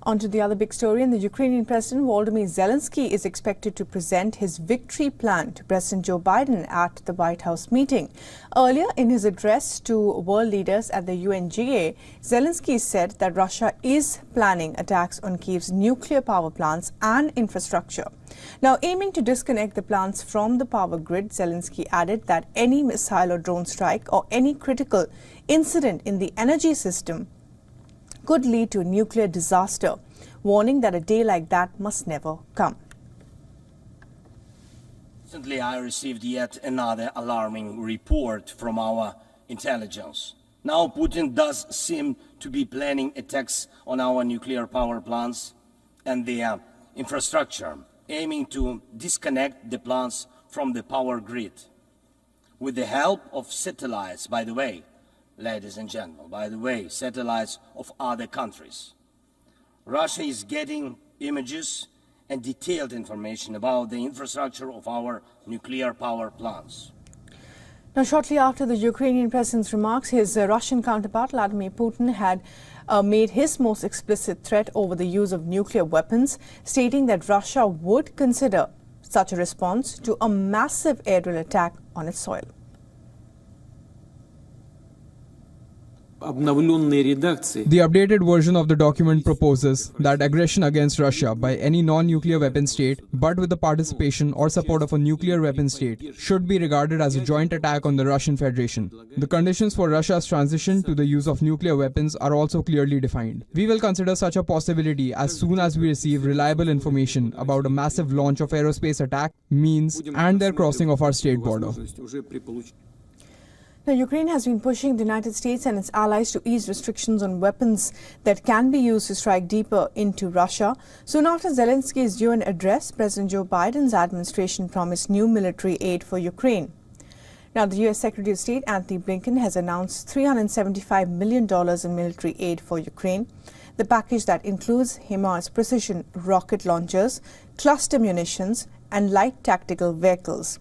On to the other big story, and the Ukrainian President Volodymyr Zelensky is expected to present his victory plan to President Joe Biden at the White House meeting. Earlier in his address to world leaders at the UNGA, Zelensky said that Russia is planning attacks on Kyiv's nuclear power plants and infrastructure. Now, aiming to disconnect the plants from the power grid, Zelensky added that any missile or drone strike or any critical incident in the energy system could lead to a nuclear disaster, warning that a day like that must never come. Recently, I received yet another alarming report from our intelligence. Now Putin does seem to be planning attacks on our nuclear power plants and their infrastructure, aiming to disconnect the plants from the power grid. With the help of satellites, by the way, ladies and gentlemen, satellites of other countries. Russia is getting images and detailed information about the infrastructure of our nuclear power plants. Now, shortly after the Ukrainian president's remarks, his Russian counterpart, Vladimir Putin, had made his most explicit threat over the use of nuclear weapons, stating that Russia would consider such a response to a massive aerial attack on its soil. The updated version of the document proposes that aggression against Russia by any non-nuclear weapon state, but with the participation or support of a nuclear weapon state, should be regarded as a joint attack on the Russian Federation. The conditions for Russia's transition to the use of nuclear weapons are also clearly defined. We will consider such a possibility as soon as we receive reliable information about a massive launch of aerospace attack, means, and their crossing of our state border. Now, Ukraine has been pushing the United States and its allies to ease restrictions on weapons that can be used to strike deeper into Russia. Soon after Zelensky's UN address, President Joe Biden's administration promised new military aid for Ukraine. Now, the U.S. Secretary of State Antony Blinken has announced $375 million in military aid for Ukraine. The package that includes HIMARS precision rocket launchers, cluster munitions, and light tactical vehicles,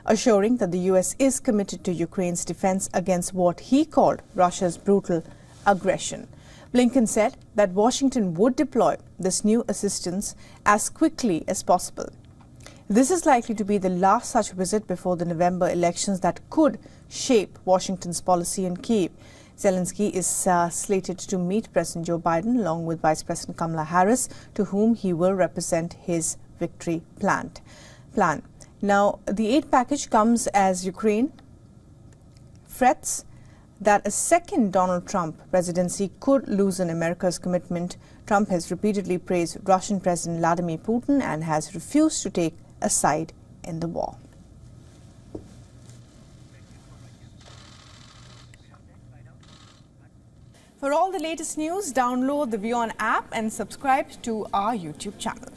assuring that the U.S. is committed to Ukraine's defense against what he called Russia's brutal aggression. Blinken said that Washington would deploy this new assistance as quickly as possible. This is likely to be the last such visit before the November elections that could shape Washington's policy in Kyiv. Zelensky is slated to meet President Joe Biden along with Vice President Kamala Harris, to whom he will represent his victory plan. Now, the aid package comes as Ukraine frets that a second Donald Trump presidency could loosen America's commitment. Trump has repeatedly praised Russian President Vladimir Putin and has refused to take a side in the war. For all the latest news, download the WION app and subscribe to our YouTube channel.